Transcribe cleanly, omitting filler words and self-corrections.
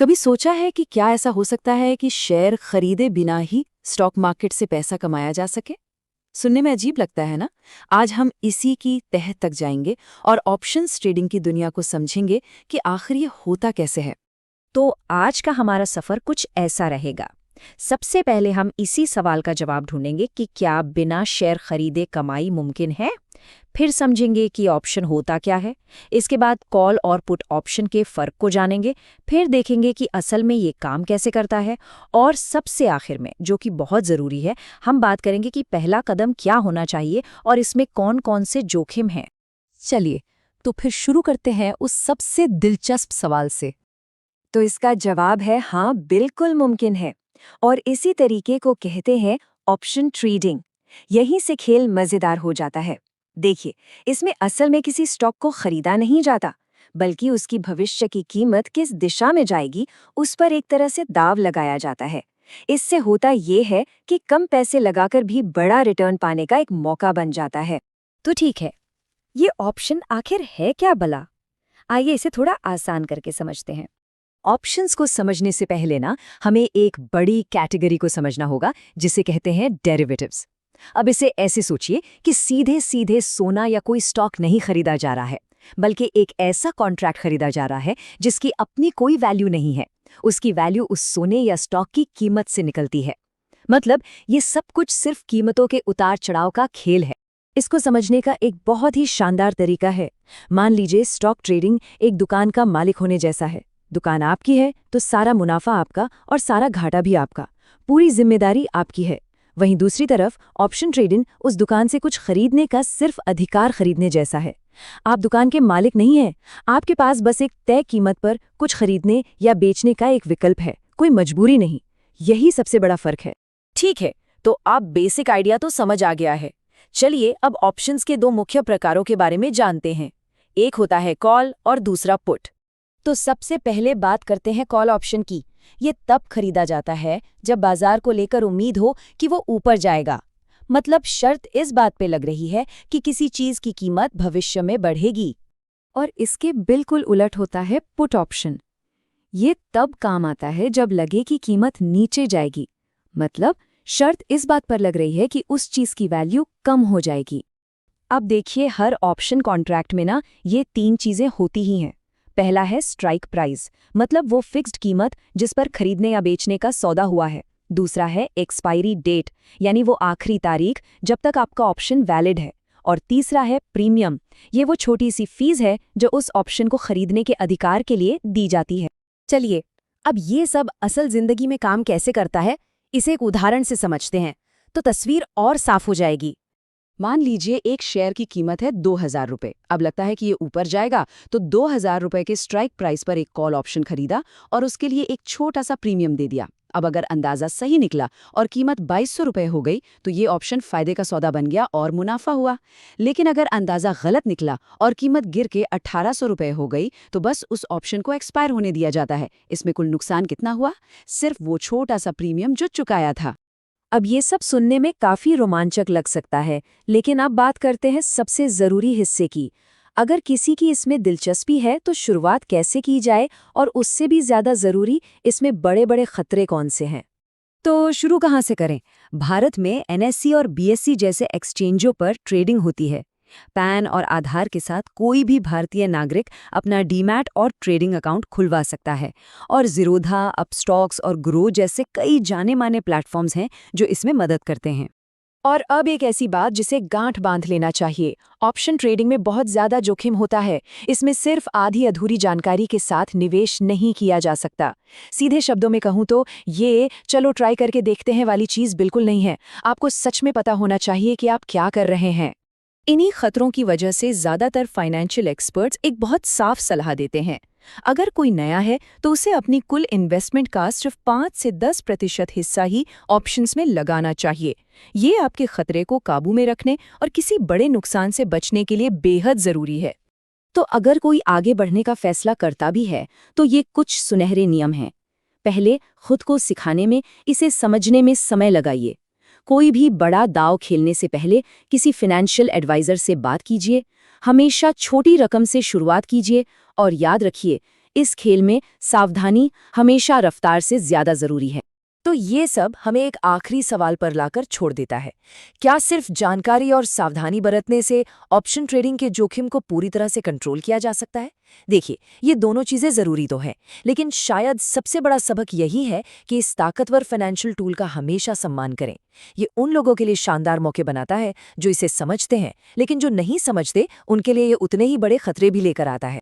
कभी सोचा है कि क्या ऐसा हो सकता है कि शेयर खरीदे बिना ही स्टॉक मार्केट से पैसा कमाया जा सके? सुनने में अजीब लगता है ना? आज हम इसी की तह तक जाएंगे और ऑप्शंस ट्रेडिंग की दुनिया को समझेंगे कि आखिर ये होता कैसे है। तो आज का हमारा सफर कुछ ऐसा रहेगा। सबसे पहले हम इसी सवाल का जवाब ढूंढेंगे कि क्या बिना शेयर खरीदे कमाई मुमकिन है। फिर समझेंगे कि ऑप्शन होता क्या है। इसके बाद कॉल और पुट ऑप्शन के फर्क को जानेंगे। फिर देखेंगे कि असल में ये काम कैसे करता है। और सबसे आखिर में, जो कि बहुत ज़रूरी है, हम बात करेंगे कि पहला कदम क्या होना चाहिए और इसमें कौन कौन से जोखिम हैं। चलिए, तो फिर शुरू करते हैं उस सबसे दिलचस्प सवाल से। तो इसका जवाब है हाँ, बिल्कुल मुमकिन है। और इसी तरीके को कहते हैं ऑप्शन ट्रेडिंग। यहीं से खेल मजेदार हो जाता है। देखिए, इसमें असल में किसी स्टॉक को खरीदा नहीं जाता, बल्कि उसकी भविष्य की कीमत किस दिशा में जाएगी उस पर एक तरह से दाव लगाया जाता है। इससे होता ये है कि कम पैसे लगाकर भी बड़ा रिटर्न पाने का एक मौका बन जाता है। तो ठीक है, ये ऑप्शन आखिर है क्या भला? आइए इसे थोड़ा आसान करके समझते हैं। ऑप्शंस को समझने से पहले ना हमें एक बड़ी कैटेगरी को समझना होगा, जिसे कहते हैं डेरिवेटिव्स। अब इसे ऐसे सोचिए कि सीधे सीधे सोना या कोई स्टॉक नहीं खरीदा जा रहा है, बल्कि एक ऐसा कॉन्ट्रैक्ट खरीदा जा रहा है जिसकी अपनी कोई वैल्यू नहीं है। उसकी वैल्यू उस सोने या स्टॉक की कीमत से निकलती है। मतलब ये सब कुछ सिर्फ कीमतों के उतार चढ़ाव का खेल है। इसको समझने का एक बहुत ही शानदार तरीका है। मान लीजिए स्टॉक ट्रेडिंग एक दुकान का मालिक होने जैसा है। दुकान आपकी है तो सारा मुनाफा आपका और सारा घाटा भी आपका, पूरी जिम्मेदारी आपकी है। वहीं दूसरी तरफ ऑप्शन ट्रेडिंग उस दुकान से कुछ खरीदने का सिर्फ अधिकार खरीदने जैसा है। आप दुकान के मालिक नहीं हैं, आपके पास बस एक तय कीमत पर कुछ खरीदने या बेचने का एक विकल्प है, कोई मजबूरी नहीं। यही सबसे बड़ा फर्क है। ठीक है, तो आप बेसिक आइडिया तो समझ आ गया है। चलिए अब ऑप्शंस के दो मुख्य प्रकारों के बारे में जानते हैं। एक होता है कॉल और दूसरा पुट। तो सबसे पहले बात करते हैं कॉल ऑप्शन की। ये तब खरीदा जाता है जब बाजार को लेकर उम्मीद हो कि वो ऊपर जाएगा। मतलब शर्त इस बात पे लग रही है कि किसी चीज की कीमत भविष्य में बढ़ेगी। और इसके बिल्कुल उलट होता है पुट ऑप्शन। ये तब काम आता है जब लगे कि कीमत नीचे जाएगी। मतलब शर्त इस बात पर लग रही है कि उस चीज की वैल्यू कम हो जाएगी। अब देखिए, हर ऑप्शन कॉन्ट्रैक्ट में ना ये तीन चीजें होती ही हैं। पहला है स्ट्राइक प्राइस, मतलब वो फिक्स्ड कीमत जिस पर खरीदने या बेचने का सौदा हुआ है। दूसरा है एक्सपायरी डेट, यानी वो आखिरी तारीख जब तक आपका ऑप्शन वैलिड है। और तीसरा है प्रीमियम, ये वो छोटी सी फीस है जो उस ऑप्शन को खरीदने के अधिकार के लिए दी जाती है। चलिए, अब ये सब असल जिंदगी में काम कैसे करता है, इसे एक उदाहरण से समझते हैं तो तस्वीर और साफ हो जाएगी। मान लीजिए एक शेयर की कीमत है 2000 रुपये। अब लगता है कि ये ऊपर जाएगा, तो 2000 रुपये के स्ट्राइक प्राइस पर एक कॉल ऑप्शन खरीदा और उसके लिए एक छोटा सा प्रीमियम दे दिया। अब अगर अंदाजा सही निकला और कीमत 2200 रुपये हो गई तो ये ऑप्शन फायदे का सौदा बन गया और मुनाफा हुआ। लेकिन अगर अंदाजा गलत निकला और कीमत गिर के 1800 रुपये हो गई तो बस उस ऑप्शन को एक्सपायर होने दिया जाता है। इसमें कुल नुकसान कितना हुआ? सिर्फ वो छोटा सा प्रीमियम जो चुकाया था। अब ये सब सुनने में काफी रोमांचक लग सकता है, लेकिन अब बात करते हैं सबसे जरूरी हिस्से की। अगर किसी की इसमें दिलचस्पी है तो शुरुआत कैसे की जाए, और उससे भी ज्यादा जरूरी, इसमें बड़े बड़े खतरे कौन से हैं। तो शुरू कहाँ से करें? भारत में एनएससी और बीएसई जैसे एक्सचेंजों पर ट्रेडिंग होती है। पैन और आधार के साथ कोई भी भारतीय नागरिक अपना डीमैट और ट्रेडिंग अकाउंट खुलवा सकता है। और ज़ीरोधा, अपस्टॉक्स और ग्रो जैसे कई जाने माने प्लेटफॉर्म्स हैं जो इसमें मदद करते हैं। और अब एक ऐसी बात जिसे गांठ बांध लेना चाहिए। ऑप्शन ट्रेडिंग में बहुत ज्यादा जोखिम होता है। इसमें सिर्फ आधी अधूरी जानकारी के साथ निवेश नहीं किया जा सकता। सीधे शब्दों में कहूँ तो ये चलो ट्राई करके देखते हैं वाली चीज़ बिल्कुल नहीं है। आपको सच में पता होना चाहिए कि आप क्या कर रहे हैं। इन्हीं खतरों की वजह से ज़्यादातर फाइनेंशियल एक्सपर्ट्स एक बहुत साफ सलाह देते हैं। अगर कोई नया है तो उसे अपनी कुल इन्वेस्टमेंट का सिर्फ 5 से 10% हिस्सा ही ऑप्शंस में लगाना चाहिए। ये आपके खतरे को काबू में रखने और किसी बड़े नुकसान से बचने के लिए बेहद ज़रूरी है। तो अगर कोई आगे बढ़ने का फैसला करता भी है तो ये कुछ सुनहरे नियम हैं। पहले, खुद को सिखाने में, इसे समझने में समय लगाइए। कोई भी बड़ा दांव खेलने से पहले किसी फाइनेंशियल एडवाइजर से बात कीजिए। हमेशा छोटी रकम से शुरुआत कीजिए और याद रखिए, इस खेल में सावधानी हमेशा रफ्तार से ज्यादा जरूरी है। तो ये सब हमें एक आखिरी सवाल पर लाकर छोड़ देता है। क्या सिर्फ जानकारी और सावधानी बरतने से ऑप्शन ट्रेडिंग के जोखिम को पूरी तरह से कंट्रोल किया जा सकता है? देखिए, ये दोनों चीजें जरूरी तो हैं, लेकिन शायद सबसे बड़ा सबक यही है कि इस ताकतवर फाइनेंशियल टूल का हमेशा सम्मान करें। ये उन लोगों के लिए शानदार मौके बनाता है जो इसे समझते हैं, लेकिन जो नहीं समझते उनके लिए ये उतने ही बड़े खतरे भी लेकर आता है।